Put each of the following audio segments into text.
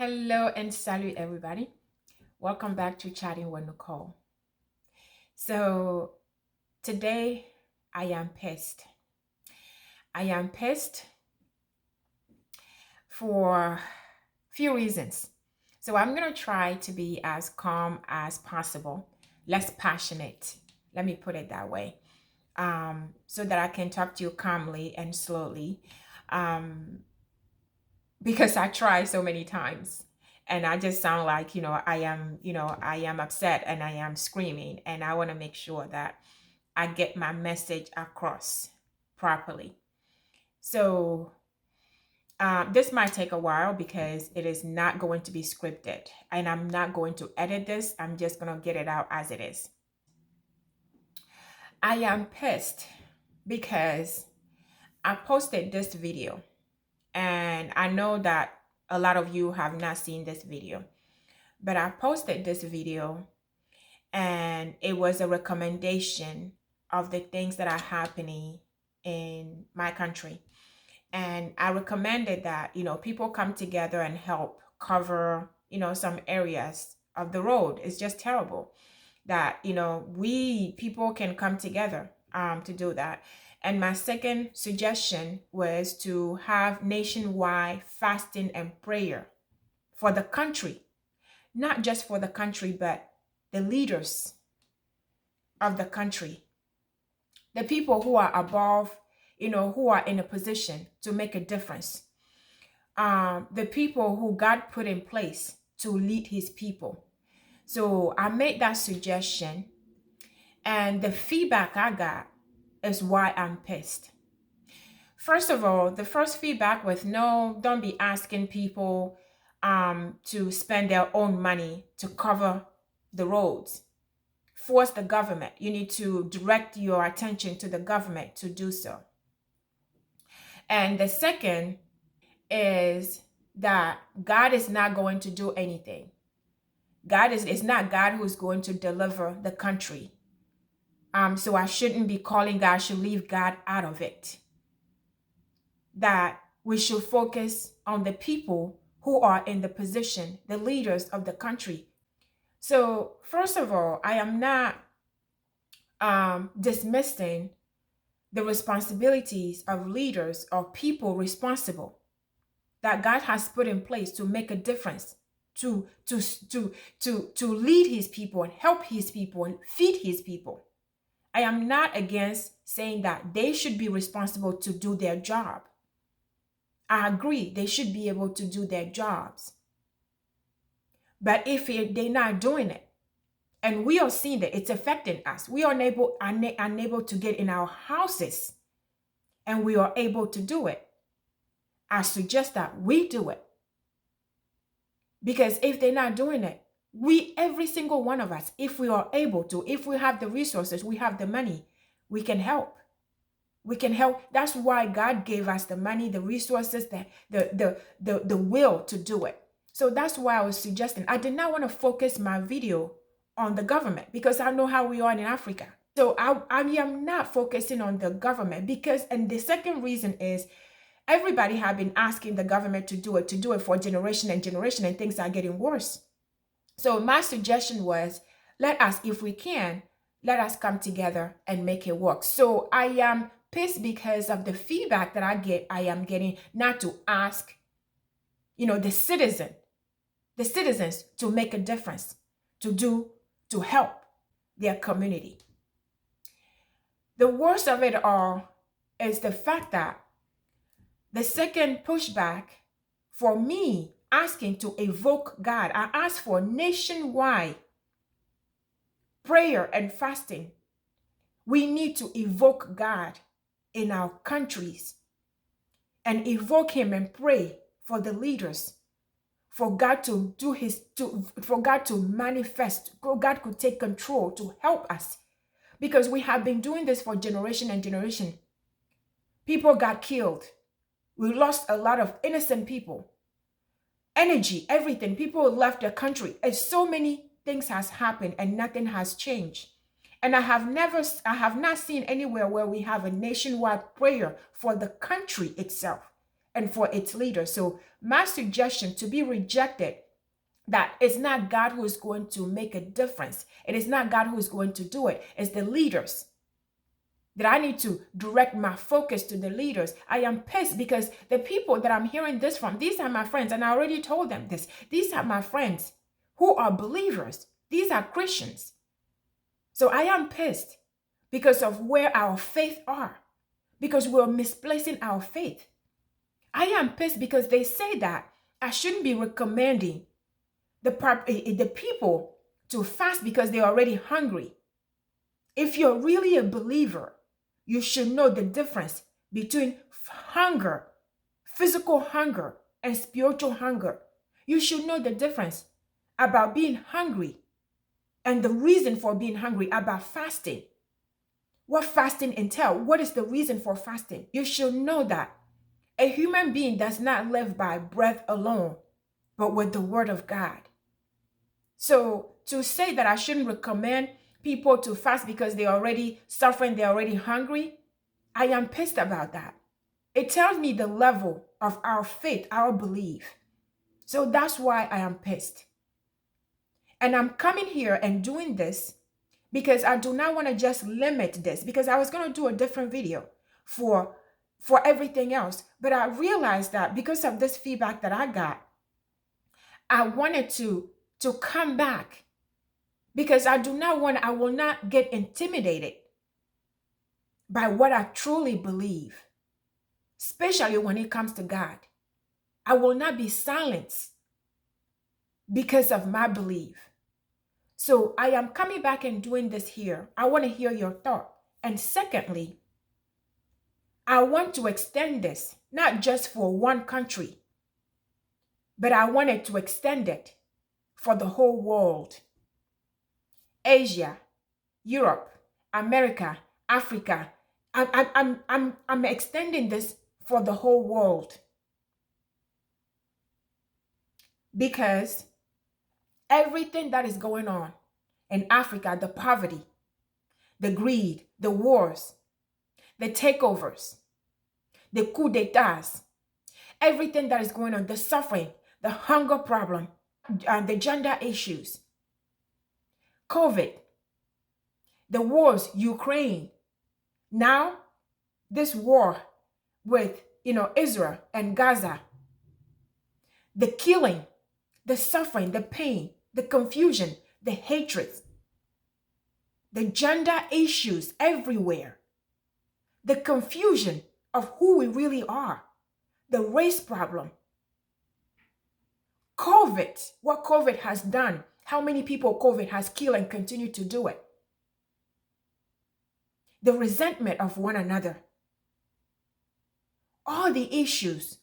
Hello and salut, everybody. Welcome back to Chatting with Nicole. So, today I am pissed. I am pissed for few reasons. So, I'm going to try to be as calm as possible, less passionate. Let me put it that way. So that I can talk to you calmly and slowly. Um, because I try so many times and I just sound like, I am upset and I am screaming, and I want to make sure that I get my message across properly. So this might take a while because it is not going to be scripted, and I'm not going to edit this. I'm just going to get it out as it is. I am pissed because I posted this video, and I know that a lot of you have not seen this video, but I posted this video and it was a recommendation of the things that are happening in my country. And I recommended that, people come together and help cover, some areas of the road. It's just terrible that, we people can come together to do that. And my second suggestion was to have nationwide fasting and prayer for the country, not just for the country, but the leaders of the country, the people who are above, who are in a position to make a difference, the people who God put in place to lead his people. So I made that suggestion, and the feedback I got is why I'm pissed. First of all, the first feedback was, no, don't be asking people to spend their own money to cover the roads. Force the government. You need to direct your attention to the government to do so. And the second is that God is not going to do anything. It's not God who's going to deliver the country. So I shouldn't be calling God, I should leave God out of it. That we should focus on the people who are in the position, the leaders of the country. So first of all, I am not dismissing the responsibilities of leaders or people responsible that God has put in place to make a difference, to lead his people and help his people and feed his people. I am not against saying that they should be responsible to do their job. I agree, they should be able to do their jobs. But if they're not doing it, and we are seeing that it's affecting us, we are unable to get in our houses, and we are able to do it, I suggest that we do it. Because if they're not doing it, every single one of us, if we are able to, if we have the resources, we have the money, we can help. We can help. That's why God gave us the money, the resources, the will to do it. So that's why I was suggesting, I did not want to focus my video on the government because I know how we are in Africa. So I am not focusing on the government and the second reason is everybody have been asking the government to do it for generation and generation, and things are getting worse. So my suggestion was, if we can, let us come together and make it work. So I am pissed because of the feedback that I am getting, not to ask, the citizens to make a difference, to help their community. The worst of it all is the fact that the second pushback for me asking to evoke God, I asked for nationwide prayer and fasting. We need to evoke God in our countries and evoke him and pray for the leaders, for God to for God to manifest, God could take control to help us, because we have been doing this for generation and generation. People got killed. We lost a lot of innocent people, energy, everything. People left the country, and so many things has happened and nothing has changed. And I have not seen anywhere where we have a nationwide prayer for the country itself. and for its leaders. So my suggestion to be rejected, that it's not God who is going to make a difference. It is not God who is going to do it. It's the leaders. That I need to direct my focus to the leaders. I am pissed because the people that I'm hearing this from, these are my friends, and I already told them this. These are my friends who are believers. These are Christians. So I am pissed because of where our faith are, because we're misplacing our faith. I am pissed because they say that I shouldn't be recommending the people to fast because they're already hungry. If you're really a believer, you should know the difference between hunger, physical hunger, and spiritual hunger. You should know the difference about being hungry and the reason for being hungry, about fasting. What fasting entails? What is the reason for fasting? You should know that a human being does not live by breath alone, but with the word of God. So to say that I shouldn't recommend people to fast because they're already suffering, they're already hungry, I am pissed about that. It tells me the level of our faith, our belief. So that's why I am pissed. And I'm coming here and doing this because I do not want to just limit this, because I was going to do a different video for everything else. But I realized that because of this feedback that I got, I wanted to come back, because I will not get intimidated by what I truly believe, especially when it comes to God. I will not be silenced because of my belief. So I am coming back and doing this here. I want to hear your thought. And secondly, I want to extend this, not just for one country, but I wanted to extend it for the whole world. Asia, Europe, America, Africa. I'm extending this for the whole world, because everything that is going on in Africa, the poverty, the greed, the wars, the takeovers, the coup d'etats, everything that is going on, the suffering, the hunger problem, the gender issues, COVID, the wars, Ukraine, now this war with Israel and Gaza, the killing, the suffering, the pain, the confusion, the hatred, the gender issues everywhere, the confusion of who we really are, the race problem, COVID, what COVID has done, how many people COVID has killed and continue to do it, the resentment of one another, all the issues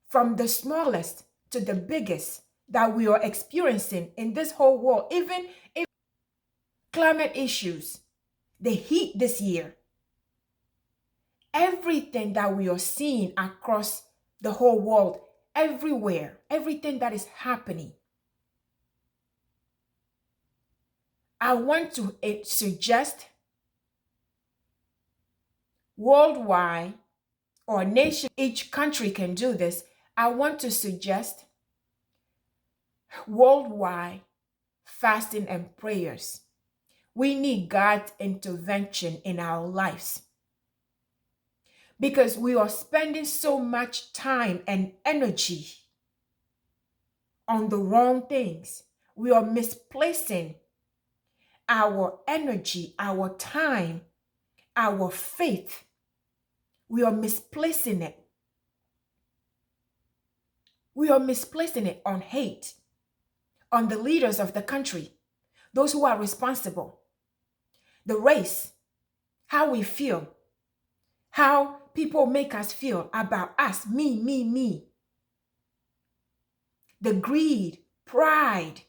from the smallest to the biggest that we are experiencing in this whole world, even if climate issues, the heat this year, everything that we are seeing across the whole world, everywhere, everything that is happening. I want to suggest worldwide or nation, each country can do this. I want to suggest worldwide fasting and prayers. We need God's intervention in our lives, because we are spending so much time and energy on the wrong things. We are misplacing our energy, our time, our faith. We are misplacing it. We are misplacing it on hate, on the leaders of the country, those who are responsible, the race, how we feel, how people make us feel about us, me. The greed, pride,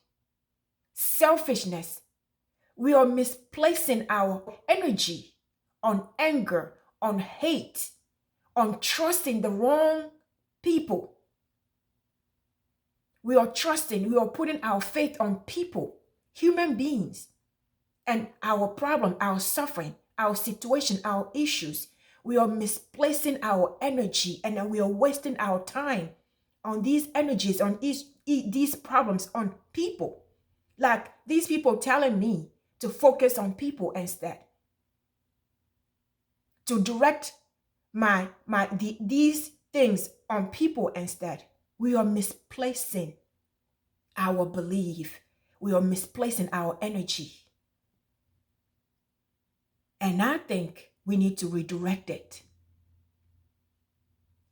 selfishness. We are misplacing our energy on anger, on hate, on trusting the wrong people. We are putting our faith on people, human beings, and our problem, our suffering, our situation, our issues. we are misplacing our energy, and then we are wasting our time on these energies, on these problems, on people. Like these people telling me to focus on people instead, to direct these things on people instead. We are misplacing our belief. We are misplacing our energy. And I think we need to redirect it.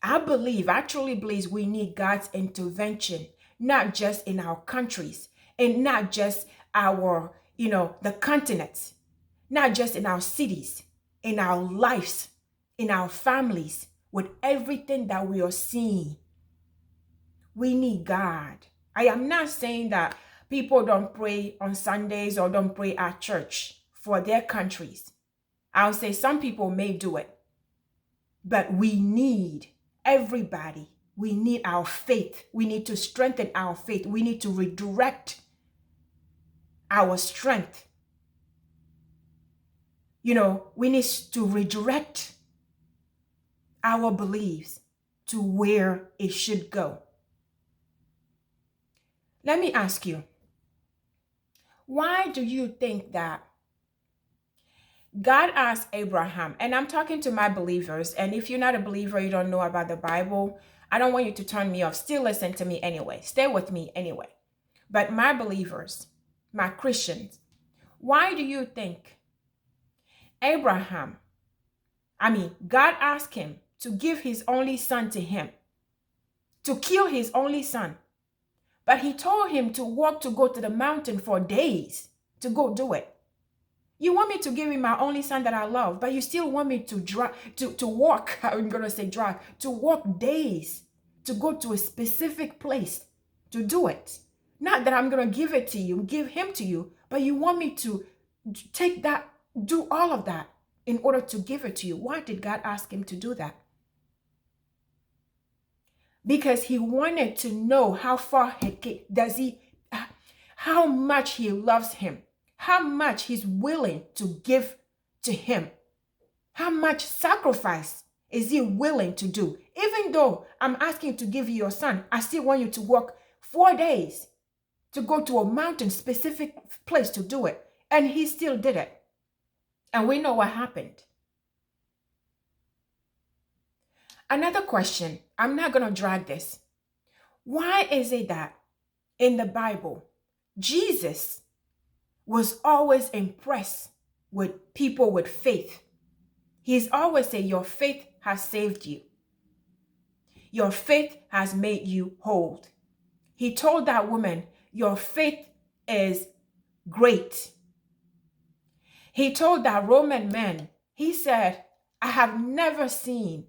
I truly believe we need God's intervention, not just in our countries, and not just our, the continents, not just in our cities, in our lives, in our families, with everything that we are seeing. We need God. I am not saying that people don't pray on Sundays or don't pray at church for their countries. I'll say some people may do it, but we need everybody. We need our faith. We need to strengthen our faith. We need to redirect our strength. We need to redirect our beliefs to where it should go. Let me ask you, why do you think that God asked Abraham, and I'm talking to my believers, and if you're not a believer, you don't know about the Bible, I don't want you to turn me off. Still listen to me anyway. Stay with me anyway. But my believers, my Christians, why do you think God asked him to give his only son to him, to kill his only son, but he told him to go to the mountain for days to go do it? You want me to give him my only son that I love, but you still want me to walk, I'm going to say drive, to walk days to go to a specific place to do it. Not that I'm going to give it to you, give him to you, but you want me to take that, do all of that in order to give it to you. Why did God ask him to do that? Because he wanted to know how far how much he loves him, how much he's willing to give to him, how much sacrifice is he willing to do. Even though I'm asking you to give you your son, I still want you to walk 4 days to go to a mountain specific place to do it. And he still did it. And we know what happened. Another question, I'm not going to drag this. Why is it that in the Bible, Jesus was always impressed with people with faith? He's always said, your faith has saved you. Your faith has made you whole. He told that woman, your faith is great. He told that Roman man, he said, I have never seen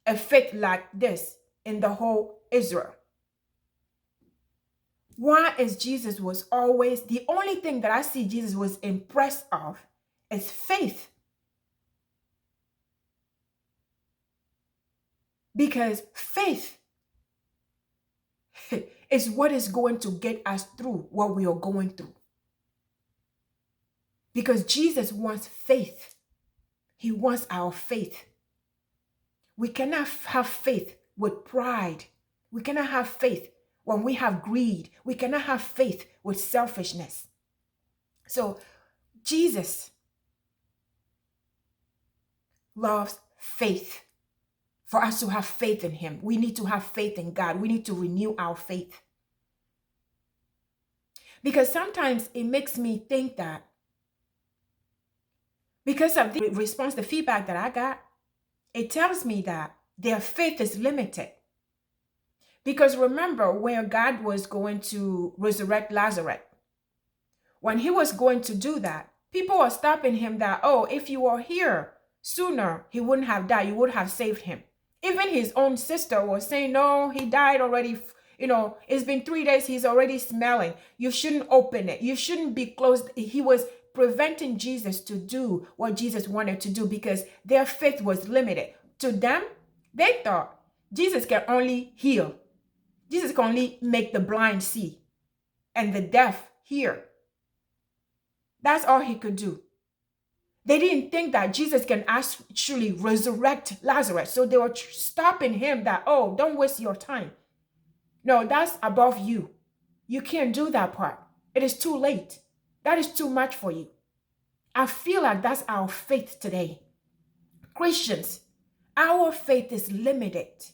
a faith like this in the whole Israel. Why is Jesus was always, the only thing that I see Jesus was impressed of is faith. Because faith is what is going to get us through what we are going through. Because Jesus wants faith. He wants our faith. We cannot have faith with pride. We cannot have faith when we have greed. We cannot have faith with selfishness. So Jesus loves faith. For us to have faith in him, we need to have faith in God. We need to renew our faith. Because sometimes it makes me think that because of the response, the feedback that I got, it tells me that their faith is limited. Because remember where God was going to resurrect Lazarus, when he was going to do that, people were stopping him that, oh, if you were here sooner, he wouldn't have died. You would have saved him. Even his own sister was saying, no, he died already. It's been 3 days. He's already smelling. You shouldn't open it. You shouldn't be closed. He was preventing Jesus to do what Jesus wanted to do because their faith was limited. To them, they thought Jesus can only heal. Jesus can only make the blind see and the deaf hear. That's all he could do. They didn't think that Jesus can actually resurrect Lazarus. So they were stopping him that, oh, don't waste your time. No, that's above you. You can't do that part. It is too late. That is too much for you. I feel like that's our faith today. Christians, our faith is limited.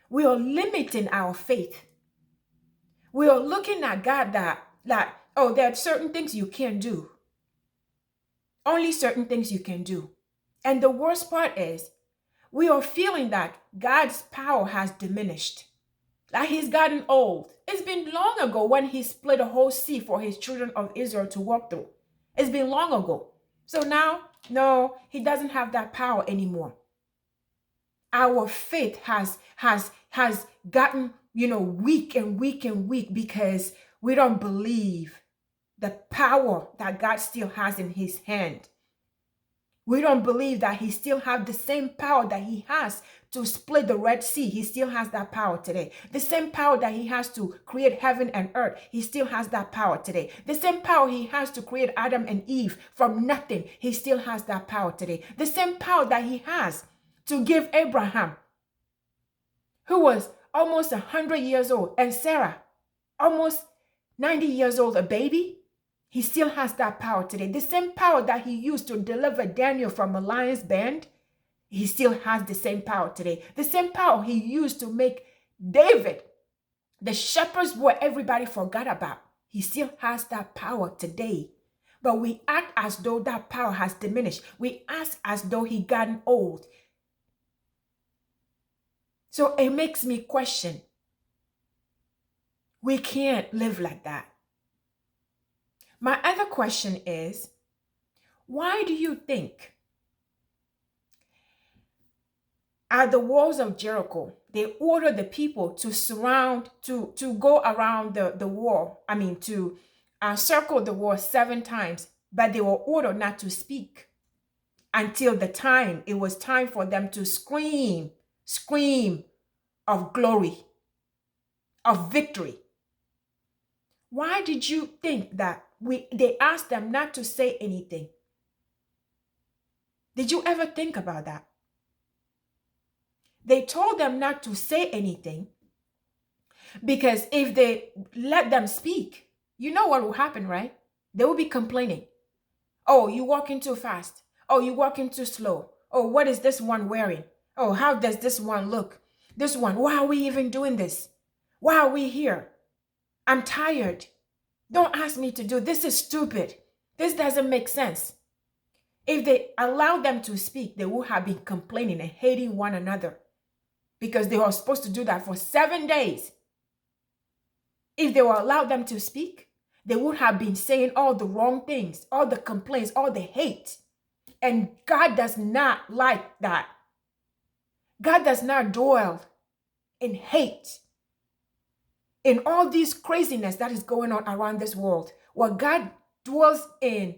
We are limiting our faith. We are looking at God that, like, oh, there are certain things you can't do. Only certain things you can do. And the worst part is, we are feeling that God's power has diminished. Like he's gotten old. It's been long ago when he split a whole sea for his children of Israel to walk through. It's been long ago. So now, no, he doesn't have that power anymore. Our faith has gotten, weak and weak and weak because we don't believe the power that God still has in his hand. We don't believe that he still has the same power that he has to split the Red Sea. He still has that power today. The same power that he has to create heaven and earth. He still has that power today. The same power he has to create Adam and Eve from nothing. He still has that power today. The same power that he has to give Abraham, who was almost 100 years old, and Sarah, almost 90 years old, a baby. He still has that power today. The same power that he used to deliver Daniel from a lion's den, he still has the same power today. The same power he used to make David the shepherds where everybody forgot about. He still has that power today. But we act as though that power has diminished. We act as though he gotten old. So it makes me question. We can't live like that. My other question is, why do you think at the walls of Jericho, they ordered the people to go around the wall, to circle the wall 7 times, but they were ordered not to speak until it was time for them to scream of glory, of victory. Why did you think that they asked them not to say anything? Did you ever think about that? They told them not to say anything because if they let them speak, you know what will happen, right? They will be complaining. Oh, you're walking too fast. Oh, you're walking too slow. Oh, what is this one wearing? Oh, how does this one look? This one, why are we even doing this? Why are we here? I'm tired. Don't ask me to do this. Is stupid. This doesn't make sense. If they allowed them to speak, they would have been complaining and hating one another because they were supposed to do that for 7 days. If they were allowed them to speak, they would have been saying all the wrong things, all the complaints, all the hate. And God does not like that. God does not dwell in hate. In all this craziness that is going on around this world, what God dwells in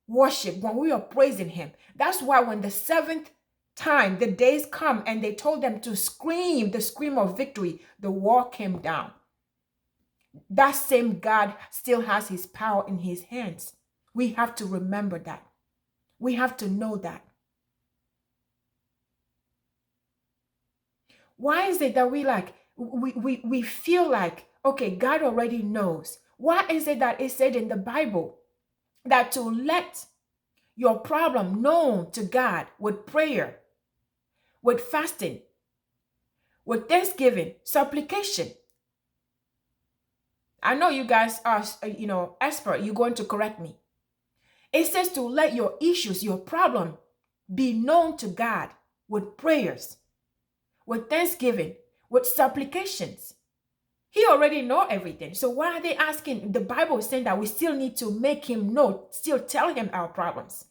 worship, when we are praising him. That's why when the 7th time, the days come and they told them to scream, the scream of victory, the wall came down. That same God still has his power in his hands. We have to remember that. We have to know that. Why is it that we feel like, okay, God already knows? Why is it that it said in the Bible that to let your problem known to God with prayer, with fasting, with thanksgiving, supplication? I know you guys are, expert. You're going to correct me. It says to let your issues, your problem, be known to God with prayers, with thanksgiving, with supplications. He already knows everything. So why are they asking? The Bible is saying that we still need to make him know, still tell him our problems.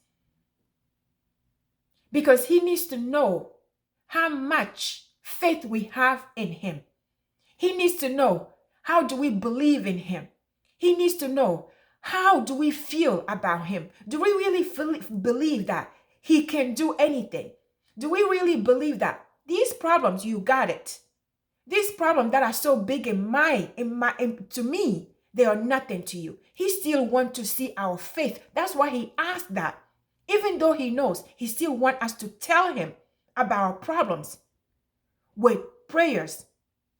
Because he needs to know how much faith we have in him. He needs to know, how do we believe in him? He needs to know, how do we feel about him? Do we really believe that he can do anything? Do we really believe that these problems, you got it? These problems that are so big to me, they are nothing to you. He still wants to see our faith. That's why he asked that. Even though he knows, he still wants us to tell him about our problems with prayers,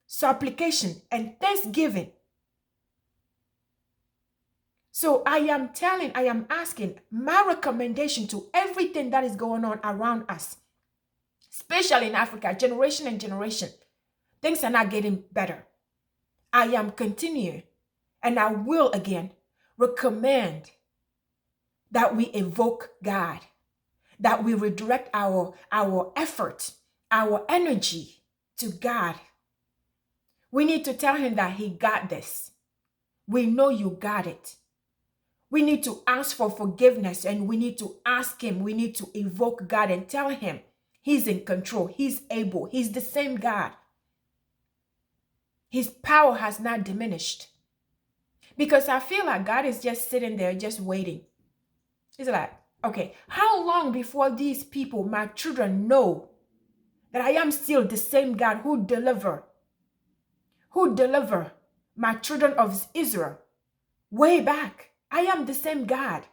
supplication, and thanksgiving. So I am asking my recommendation to everything that is going on around us, especially in Africa, generation and generation. Things are not getting better. I am continuing, and I will again recommend that we evoke God, that we redirect our effort, our energy to God. We need to tell him that he got this. We know you got it. We need to ask for forgiveness, and we need to ask him. We need to evoke God and tell him he's in control. He's able. He's the same God. His power has not diminished. Because I feel like God is just sitting there, just waiting. He's like, okay, how long before these people, my children, know that I am still the same God who deliver my children of Israel way back? I am the same God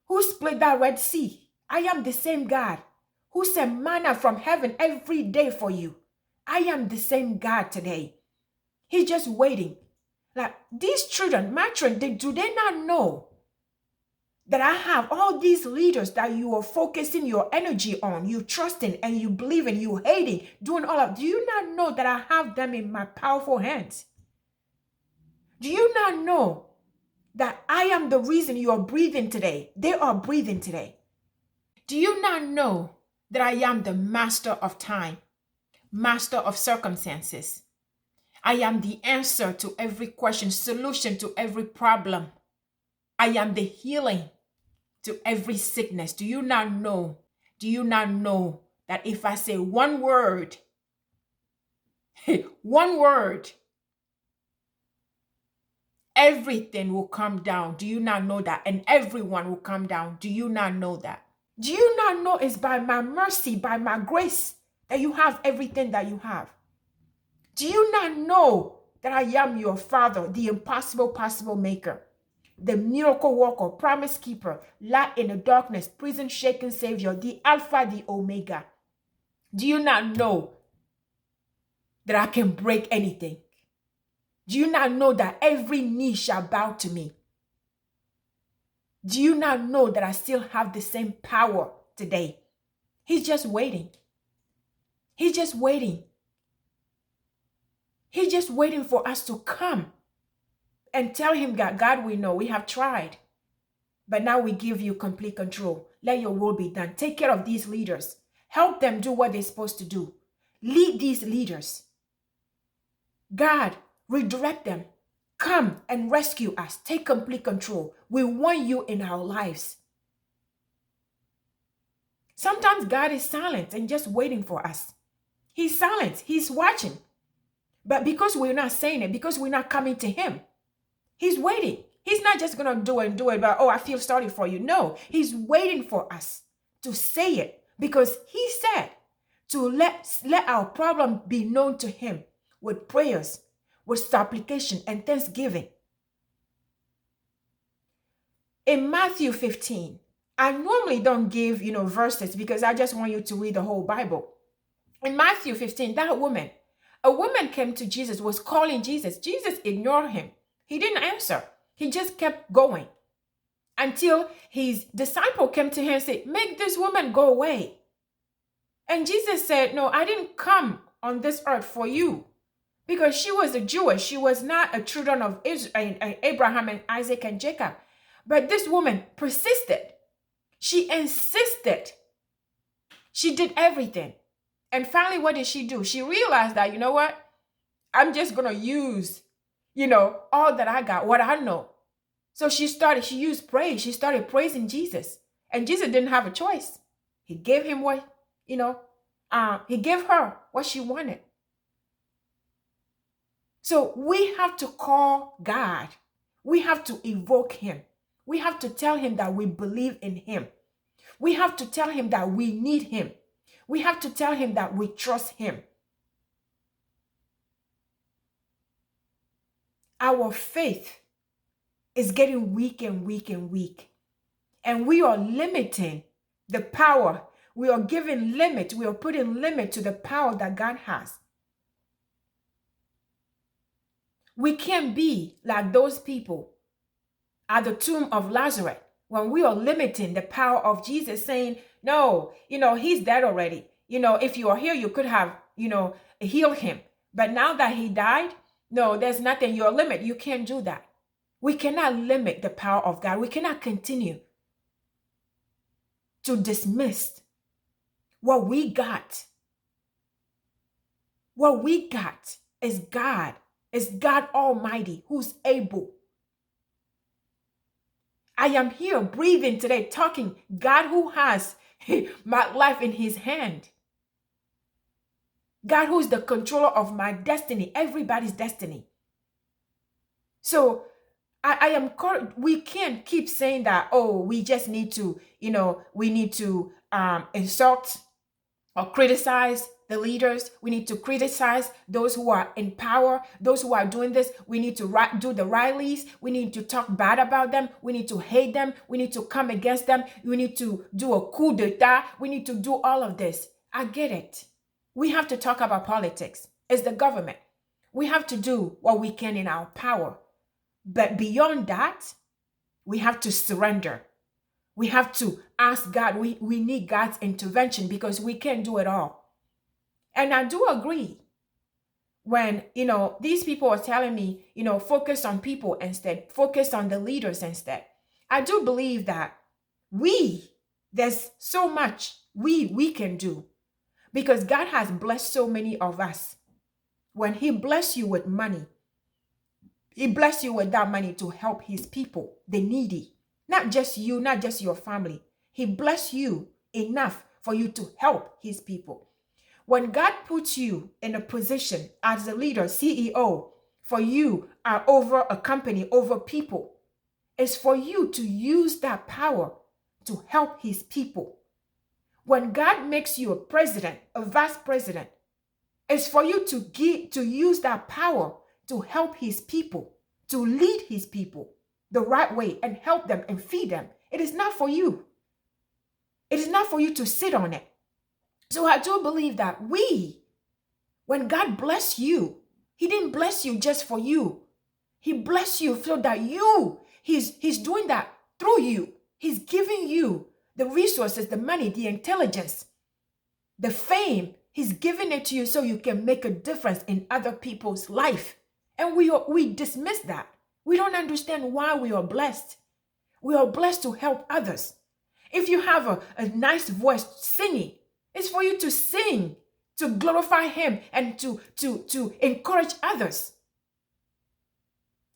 who split that Red Sea. I am the same God who sent manna from heaven every day for you. I am the same God today. He's just waiting. Like these children, my children, do they not know that I have all these leaders that you are focusing your energy on, you trusting and you believing, you hating, doing all of? Do you not know that I have them in my powerful hands? Do you not know that I am the reason you are breathing today? They are breathing today. Do you not know that I am the master of time, master of circumstances? I am the answer to every question, solution to every problem. I am the healing to every sickness. Do you not know? Do you not know that if I say one word, one word, everything will come down? Do you not know that? And everyone will come down. Do you not know that? Do you not know it's by my mercy, by my grace, that you have everything that you have? Do you not know that I am your Father, the impossible possible maker, the miracle worker, promise keeper, light in the darkness, prison shaken savior, the Alpha, the Omega? Do you not know that I can break anything? Do you not know that every knee shall bow to me? Do you not know that I still have the same power today? He's just waiting. He's just waiting. He's just waiting for us to come and tell him, God, we know we have tried, but now we give you complete control. Let your will be done. Take care of these leaders. Help them do what they're supposed to do. Lead these leaders. God, redirect them. Come and rescue us. Take complete control. We want you in our lives. Sometimes God is silent and just waiting for us. He's silent. He's watching. But because we're not saying it, because we're not coming to him, he's waiting. He's not just going to do it, but, oh, I feel sorry for you. No, he's waiting for us to say it, because he said to let our problem be known to him with prayers, with supplication and thanksgiving. In Matthew 15, I normally don't give, verses, because I just want you to read the whole Bible. In Matthew 15, a woman came to Jesus, was calling Jesus. Jesus ignored him. He didn't answer. He just kept going until his disciple came to him and said, make this woman go away. And Jesus said, no, I didn't come on this earth for you, because she was a Jewish. She was not a children of Israel, Abraham and Isaac and Jacob. But this woman persisted. She insisted. She did everything. And finally, what did she do? She realized that, you know what? I'm just going to use, all that I got, what I know. So she used praise. She started praising Jesus. And Jesus didn't have a choice. He gave him what, he gave her what she wanted. So we have to call God. We have to evoke him. We have to tell him that we believe in him. We have to tell him that we need him. We have to tell him that we trust him. Our faith is getting weak and weak and weak. And we are limiting the power. We are giving limit. We are putting limit to the power that God has. We can't be like those people at the tomb of Lazarus when we are limiting the power of Jesus, saying, no, he's dead already. If you are here, you could have, healed him. But now that he died, no, there's nothing. You're a limit. You can't do that. We cannot limit the power of God. We cannot continue to dismiss what we got. What we got is God. It's God Almighty who's able. I am here breathing today, talking. God who has my life in his hand. God who's the controller of my destiny, everybody's destiny. So we can't keep saying that, oh, we just need to, we need to insult or criticize the leaders. We need to criticize those who are in power, those who are doing this. We need to do the rallies. We need to talk bad about them. We need to hate them. We need to come against them. We need to do a coup d'etat. We need to do all of this. I get it. We have to talk about politics. It's the government. We have to do what we can in our power. But beyond that, we have to surrender. We have to ask God. We need God's intervention because we can't do it all. And I do agree when, these people are telling me, focus on people instead, focus on the leaders instead. I do believe that there's so much we can do because God has blessed so many of us. When he bless you with money, he bless you with that money to help his people, the needy. Not just you, not just your family. He bless you enough for you to help his people. When God puts you in a position as a leader, CEO, for you are over a company, over people, it's for you to use that power to help his people. When God makes you a president, a vice president, it's for you to use that power to help his people, to lead his people the right way and help them and feed them. It is not for you. It is not for you to sit on it. So I do believe that when God bless you, he didn't bless you just for you. He blessed you so that he's doing that through you. He's giving you the resources, the money, the intelligence, the fame. He's giving it to you so you can make a difference in other people's life. And we dismiss that. We don't understand why we are blessed. We are blessed to help others. If you have a nice voice singing, it's for you to sing, to glorify him and to encourage others.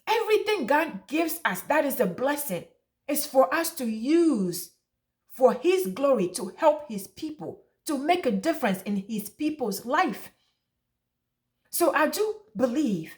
Everything God gives us, that is a blessing, is for us to use for his glory, to help his people, to make a difference in his people's life. So I do believe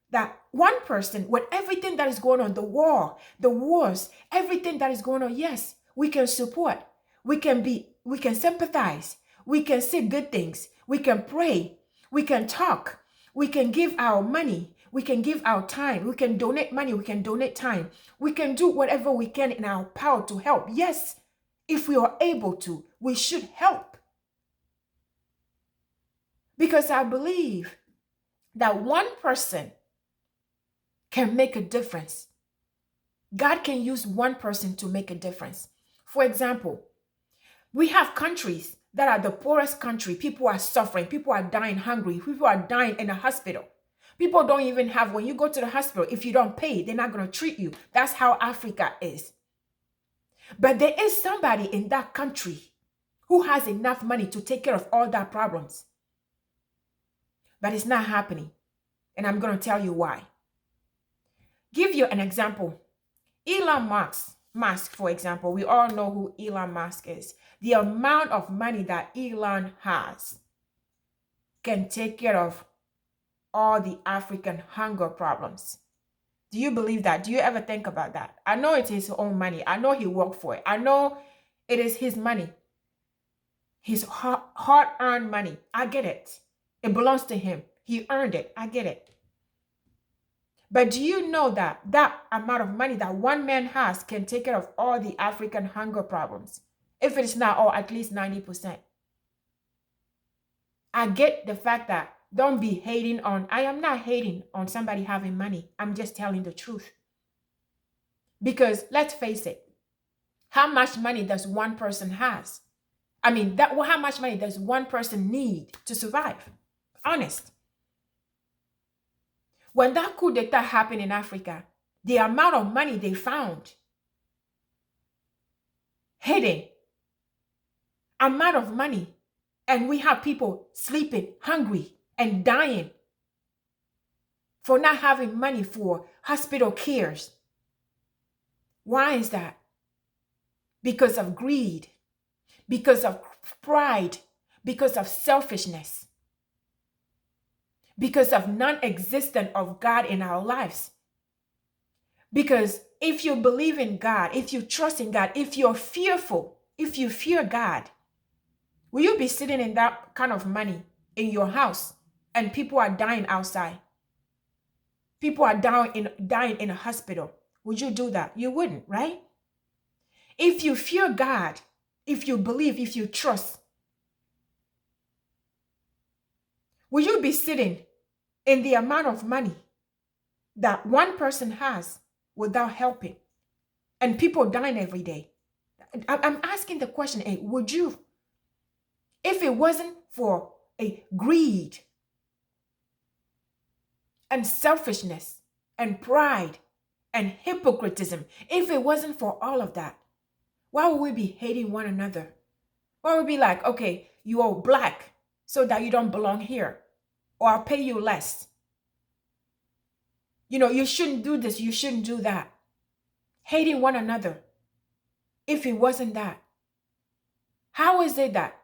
that one person, with everything that is going on, the wars, everything that is going on, yes, we can support. We can sympathize. We can say good things. We can pray. We can talk. We can give our money. We can give our time. We can donate money. We can donate time. We can do whatever we can in our power to help. Yes, if we are able to, we should help. Because I believe that one person can make a difference. God can use one person to make a difference. For example, we have countries that are the poorest country. People are suffering. People are dying hungry. People are dying in a hospital. People don't even have, when you go to the hospital, if you don't pay, they're not going to treat you. That's how Africa is. But there is somebody in that country who has enough money to take care of all that problems. But it's not happening. And I'm going to tell you why. Give you an example. Elon Musk, for example, we all know who Elon Musk is. The amount of money that Elon has can take care of all the African hunger problems. Do you believe that? Do you ever think about that? I know it's his own money. I know he worked for it. I know it is his money. His hard-earned money. I get it. It belongs to him. He earned it. I get it. But do you know that that amount of money that one man has can take care of all the African hunger problems? If it's not all, at least 90%. I get the fact that don't be hating on, I am not hating on somebody having money. I'm just telling the truth. Because let's face it, how much money does one person has? I mean, how much money does one person need to survive? Honest. When that coup d'etat happened in Africa, the amount of money they found hidden, amount of money, and we have people sleeping, hungry, and dying for not having money for hospital cares. Why is that? Because of greed, because of pride, because of selfishness, because of non-existence of God in our lives. Because if you believe in God, if you trust in God, if you're fearful, if you fear God, will you be sitting in that kind of money in your house and people are dying outside? People are dying in a hospital. Would you do that? You wouldn't, right? If you fear God, if you believe, if you trust, will you be sitting in the amount of money that one person has without helping and people dying every day? I'm asking the question, would you, if it wasn't for a greed and selfishness and pride and hypocritism, if it wasn't for all of that, why would we be hating one another? Why would we be like, okay, you are black so that you don't belong here, or I'll pay you less. You know, you shouldn't do this, you shouldn't do that. Hating one another. If it wasn't that, how is it that,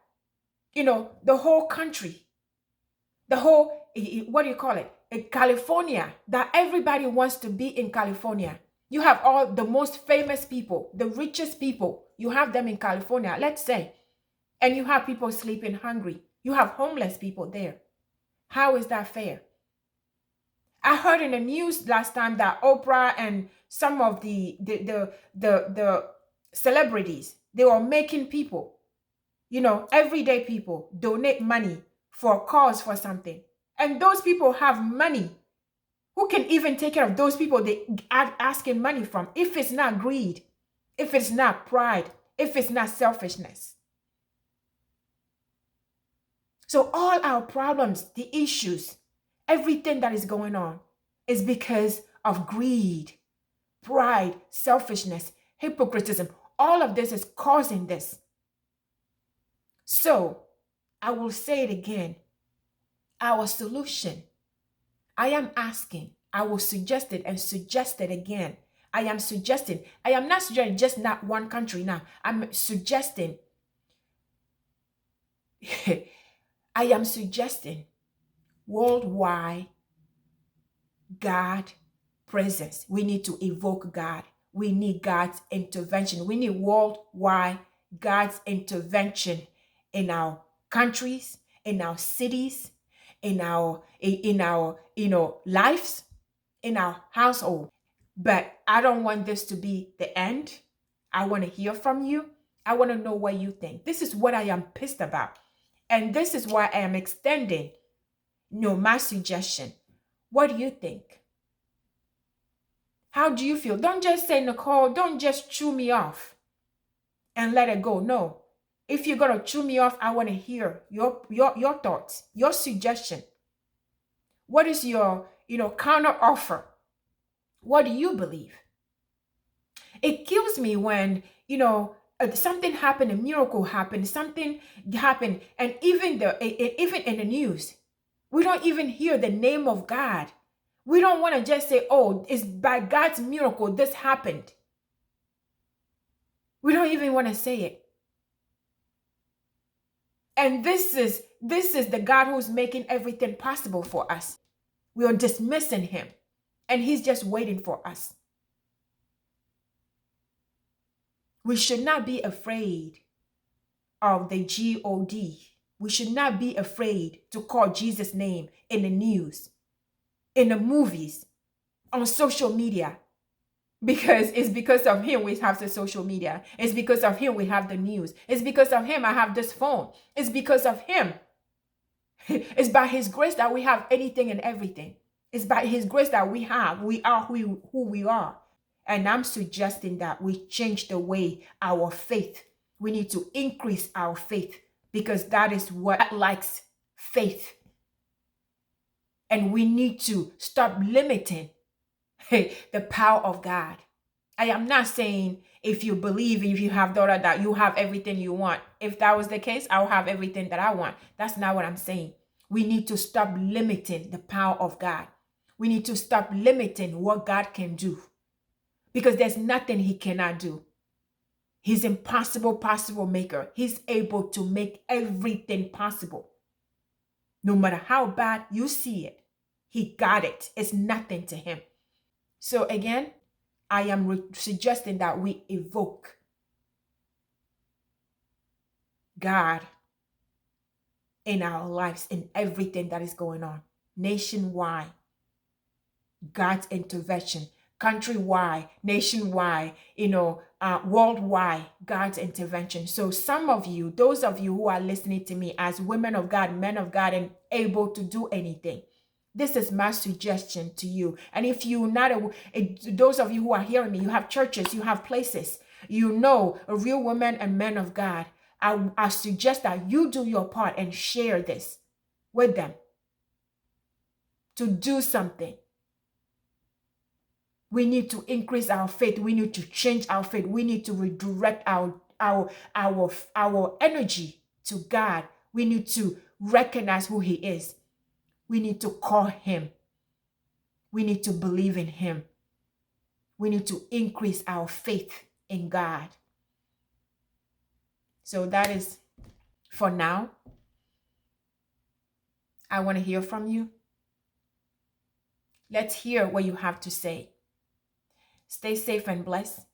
you know, the whole country, the whole, what do you call it? California, that everybody wants to be in California. You have all the most famous people, the richest people, you have them in California, let's say, and you have people sleeping hungry. You have homeless people there. How is that fair? I heard in the news last time that Oprah and some of the celebrities, they were making people, you know, everyday people donate money for a cause, for something. And those people have money. Who can even take care of those people they are asking money from? If it's not greed, if it's not pride, if it's not selfishness. So all our problems, the issues, everything that is going on is because of greed, pride, selfishness, hypocritism. All of this is causing this. So I will say it again. Our solution, I am asking, I will suggest it and suggest it again. I am suggesting, I am not suggesting just not one country now. I'm suggesting, I am suggesting worldwide God presence. We need to evoke God. We need God's intervention. We need worldwide God's intervention in our countries, in our cities, in our lives, in our household. But I don't want this to be the end. I want to hear from you. I want to know what you think. This is what I am pissed about. And this is why I am extending, my suggestion. What do you think? How do you feel? Don't just say, Nicole, don't just chew me off and let it go. No. If you're going to chew me off, I want to hear your thoughts, your suggestion. What is your, counter offer? What do you believe? It kills me when, something happened, a miracle happened, something happened, and even in the news, we don't even hear the name of God. We don't want to just say, oh, it's by God's miracle this happened. We don't even want to say it. And this is the God who's making everything possible for us. We are dismissing him, and he's just waiting for us. We should not be afraid of the God. We should not be afraid to call Jesus' name in the news, in the movies. on social media, because it's because of him we have the social media. It's because of him we have the news. It's because of him I have this phone. It's because of him. It's by his grace that we have anything and everything. It's by his grace that we are who we are. And I'm suggesting that we change the way our faith. We need to increase our faith, because that is what likes faith. And we need to stop limiting the power of God. I am not saying if you believe, if you have daughter, that you have everything you want. If that was the case, I'll have everything that I want. That's not what I'm saying. We need to stop limiting the power of God. We need to stop limiting what God can do, because there's nothing he cannot do. He's impossible possible maker. He's able to make everything possible. No matter how bad you see it, he got it. It's nothing to him. So again, I am suggesting that we evoke God in our lives, in everything that is going on, nationwide, God's intervention, countrywide, nationwide, worldwide, God's intervention. So some of you, those of you who are listening to me as women of God, men of God, and able to do anything, this is my suggestion to you. And if you're not, those of you who are hearing me, you have churches, you have places, you know, a real woman and men of God, I suggest that you do your part and share this with them to do something. We need to increase our faith. We need to change our faith. We need to redirect our energy to God. We need to recognize who he is. We need to call him. We need to believe in him. We need to increase our faith in God. So that is for now. I want to hear from you. Let's hear what you have to say. Stay safe and blessed.